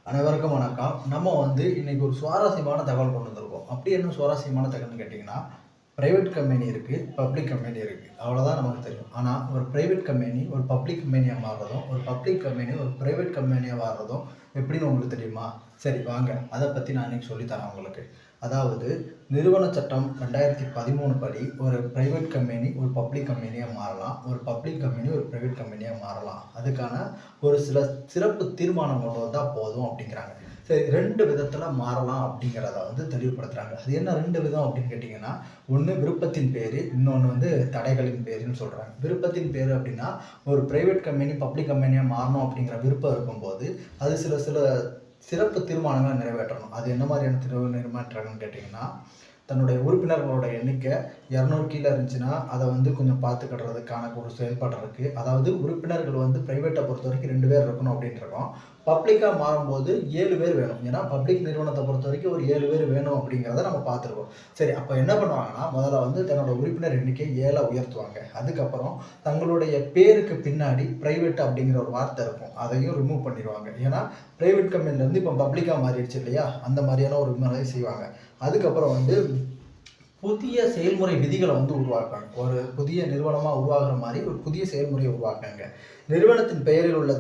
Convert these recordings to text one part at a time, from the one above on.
அனைவருக்கும் வணக்கம். நம்ம இன்னைக்கு ஒரு சுவாரஸ்யமான தகவல் கொண்டு வந்திருக்கோம். அப்படி என்ன சுவாரஸ்யமான தகவல்னு கேட்டிங்கன்னா, பிரைவேட் கம்பெனி இருக்குது, பப்ளிக் கம்பெனி இருக்குது. அவ்வளோதான் நமக்கு தெரியும். ஆனால் ஒரு பிரைவேட் கம்பெனி ஒரு பப்ளிக் கம்பெனியாக மாறுறதும், ஒரு பப்ளிக் கம்பெனி ஒரு பிரைவேட் கம்பெனியாக மாறுறதும் எப்படின்னு உங்களுக்கு தெரியுமா? சரி வாங்க, அதை பற்றி நான் இன்றைக்கி சொல்லித்தரேன் உங்களுக்கு. அதாவது நிறுவன சட்டம் 2013 படி ஒரு பிரைவேட் கம்பெனி ஒரு பப்ளிக் கம்பெனியாக மாறலாம், ஒரு பப்ளிக் கம்பெனி ஒரு பிரைவேட் கம்பெனியாக மாறலாம். அதுக்கான ஒரு சில சிறப்பு தீர்மானம் கொண்டு வந்தால் போதும் அப்படிங்கிறாங்க. சரி, 2 விதத்தில் மாறலாம் அப்படிங்கிறத தெளிவுபடுத்துகிறாங்க. அது என்ன 2 விதம் அப்படின்னு கேட்டிங்கன்னா, ஒன்று விருப்பத்தின் பேர், இன்னொன்று தடைகளின் பேருன்னு சொல்கிறாங்க. விருப்பத்தின் பேர் அப்படின்னா, ஒரு பிரைவேட் கம்பெனி பப்ளிக் கம்பெனியாக மாறணும் அப்படிங்கிற விருப்பம் இருக்கும்போது அது சில சிறப்பு தீர்மானங்களை நிறைவேற்றணும். அது என்ன மாதிரியான நிறைவேற்றாங்கன்னு கேட்டிங்கன்னா, தன்னுடைய உறுப்பினர்களோட எண்ணிக்கை 200 கீழே இருந்துச்சுன்னா அதை கொஞ்சம் பார்த்துக்கிடுறதுக்கான ஒரு செயல்பாடு இருக்குது. அதாவது உறுப்பினர்கள் ப்ரைவேட்டை பொறுத்த வரைக்கும் 2 பேர் இருக்கணும் அப்படின்ட்டு இருக்கோம். பப்ளிக்காக மாறும்போது 7 பேர் வேணும். ஏன்னா பப்ளிக் நிறுவனத்தை பொறுத்த வரைக்கும் ஒரு 7 பேர் வேணும் அப்படிங்கிறத நம்ம பார்த்துருக்கோம். சரி, அப்போ என்ன பண்ணுவாங்கன்னா, முதல்ல தன்னோட உறுப்பினர் எண்ணிக்கை 7 உயர்த்துவாங்க. அதுக்கப்புறம் தங்களுடைய பேருக்கு பின்னாடி ப்ரைவேட் அப்படிங்கிற ஒரு வார்த்தை இருக்கும், அதையும் ரிமூவ் பண்ணிடுவாங்க. ஏன்னா ப்ரைவேட் கம்பெனிலேருந்து இப்போ பப்ளிக்காக மாறிடுச்சு இல்லையா, அந்த மாதிரியான ஒரு முறையை செய்வாங்க. அதுக்கப்புறம் புதிய செயல்முறை விதிகளை உருவாக்குறாங்க. ஒரு புதிய நிறுவனமாக உருவாகிற மாதிரி ஒரு புதிய செயல்முறையை உருவாக்குறாங்க. நிறுவனத்தின் பெயரில் உள்ள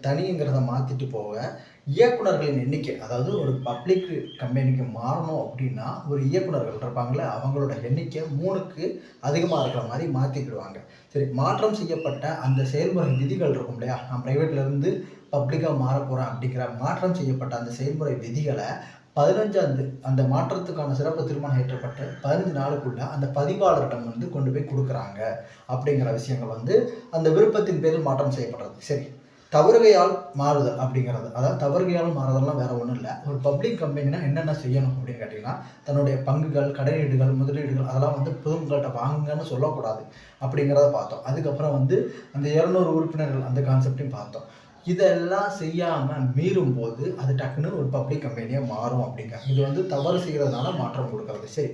தனிங்கிறத மாற்றிட்டு போக இயக்குநர்களின் எண்ணிக்கை, அதாவது ஒரு பப்ளிக் கம்பெனிக்கு மாறணும் அப்படின்னா ஒரு இயக்குநர்கள் இருப்பாங்களே, அவங்களோட எண்ணிக்கை 3க்கு அதிகமாக இருக்கிற மாதிரி மாற்றிக்கிடுவாங்க. சரி, மாற்றம் செய்யப்பட்ட அந்த செயல்முறை விதிகள் இருக்கும் இல்லையா, நான் ப்ரைவேட்லேருந்து பப்ளிக்காக மாற போகிறேன் அப்படிங்கிற மாற்றம் செய்யப்பட்ட அந்த செயல்முறை விதிகளை 15 அந்த மாற்றத்துக்கான சிறப்பு தீர்மானம் ஏற்றப்பட்ட 15 நாளுக்குள்ள அந்த பதிவாளரிடம் கொண்டு போய் கொடுக்குறாங்க அப்படிங்கிற விஷயங்கள் அந்த விருப்பத்தின் பேரில் மாற்றம் செய்யப்படுறது. சரி, தவறுகையால் மாறுதல் அப்படிங்கிறது, அதாவது தவறுகையால் மாறுதல்லாம் வேற ஒன்றும் இல்லை. ஒரு பப்ளிக் கம்பெனினா என்னென்ன செய்யணும் அப்படின்னு கேட்டிங்கன்னா, தன்னுடைய பங்குகள், கடனீடுகள், முதலீடுகள் அதெல்லாம் பொதுமக்கள்கிட்ட வாங்குங்கன்னு சொல்லக்கூடாது அப்படிங்கிறத பார்த்தோம். அதுக்கப்புறம் அந்த 200 உறுப்பினர்கள் அந்த கான்செப்டையும் பார்த்தோம். இதெல்லாம் செய்யாமல் மீறும் போது அது டக்குன்னு ஒரு பப்ளிக் கம்பெனியாக மாறும் அப்படிங்க. இது தவறு செய்கிறதுனால மாற்றம் கொடுக்கறது. சரி,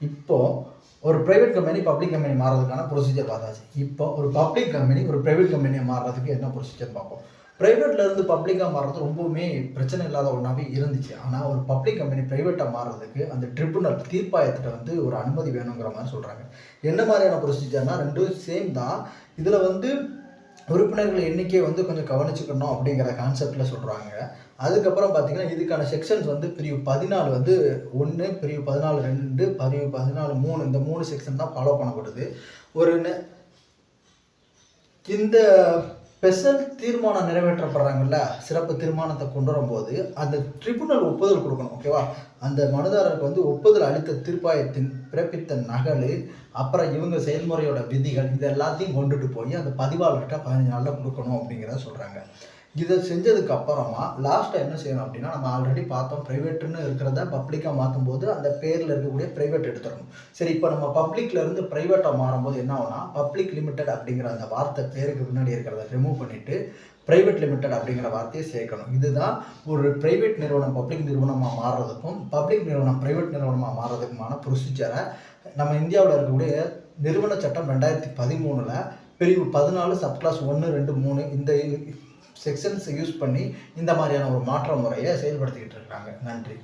இப்போது ஒரு ப்ரைவேட் கம்பெனி பப்ளிக் கம்பெனி மாறுறதுக்கான ப்ரொசீஜர் பார்த்தாச்சு. இப்போ ஒரு பப்ளிக் கம்பெனி ஒரு ப்ரைவேட் கம்பெனியை மாறுறதுக்கு என்ன ப்ரொசீஜர் பார்ப்போம். ப்ரைவேட்லேருந்து பப்ளிக்காக மாறுறது ரொம்பவுமே பிரச்சனை இல்லாத ஒன்றாவே இருந்துச்சு. ஆனால் ஒரு பப்ளிக் கம்பெனி ப்ரைவேட்டாக மாறுறதுக்கு அந்த ட்ரிபுனல் தீர்ப்பாயத்திட்ட ஒரு அனுமதி வேணுங்கிற மாதிரி சொல்கிறாங்க. என்ன மாதிரியான ப்ரொசீஜர்னால் 2 சேம் தான். இதில் உறுப்பினர்கள் எண்ணிக்கையை கொஞ்சம் கவனிச்சுக்கணும் அப்படிங்கிற கான்செப்டில் சொல்கிறாங்க. அதுக்கப்புறம் பார்த்திங்கன்னா, இதுக்கான செக்ஷன்ஸ் பிரிவு 14 1, பிரிவு 14 2, பிரிவு 14 3 இந்த 3 செக்ஷன் தான் ஃபாலோ பண்ணப்படுது. இந்த ஸ்பெஷல் தீர்மானம் நிறைவேற்றப்படுறாங்கல்ல, சிறப்பு தீர்மானத்தை கொண்டு வரும்போது அந்த ட்ரிபுனல் ஒப்புதல் கொடுக்கணும். ஓகேவா, அந்த மனுதாரருக்கு ஒப்புதல் அளித்த தீர்ப்பாயத்தின் பிறப்பித்த நகல், அப்புறம் இவங்க செயல்முறையோட விதிகள், இது எல்லாத்தையும் கொண்டுட்டு போய் அந்த பதிவாளர்கிட்ட 15 நாளில் கொடுக்கணும் அப்படிங்கிறத சொல்கிறாங்க. இதை செஞ்சதுக்கு அப்புறமா லாஸ்ட்டாக என்ன செய்யணும் அப்படின்னா, நம்ம ஆல்ரெடி பார்த்தோம், ப்ரைவேட்டுன்னு இருக்கிறத பப்ளிக்காக மாற்றும் போது அந்த பேரில் இருக்கக்கூடிய ப்ரைவேட் எடுத்துடணும். சரி, இப்போ நம்ம பப்ளிக்லேருந்து ப்ரைவேட்டாக மாறும்போது என்ன ஆகுனா, பப்ளிக் லிமிடெட் அப்படிங்கிற அந்த வார்த்தை பேருக்கு முன்னாடி இருக்கிறத ரிமூவ் பண்ணிவிட்டு ப்ரைவேட் லிமிடெட் அப்படிங்கிற வார்த்தையை சேர்க்கணும். இதுதான் ஒரு ப்ரைவேட் நிறுவனம் பப்ளிக் நிறுவனமாக மாறுறதுக்கும் பப்ளிக் நிறுவனம் ப்ரைவேட் நிறுவனமாக மாறுறதுக்குமான ப்ரொசீஜரை நம்ம இந்தியாவில் இருக்கக்கூடிய நிறுவன சட்டம் 2013 பிரிவு 14 சப்கிளாஸ் 1, 2, 3 இந்த செக்ஷன்ஸ் யூஸ் பண்ணி இந்த மாதிரியான ஒரு மாற்ற முறையை செயல்படுத்திக்கிட்டு இருக்காங்க. நன்றி.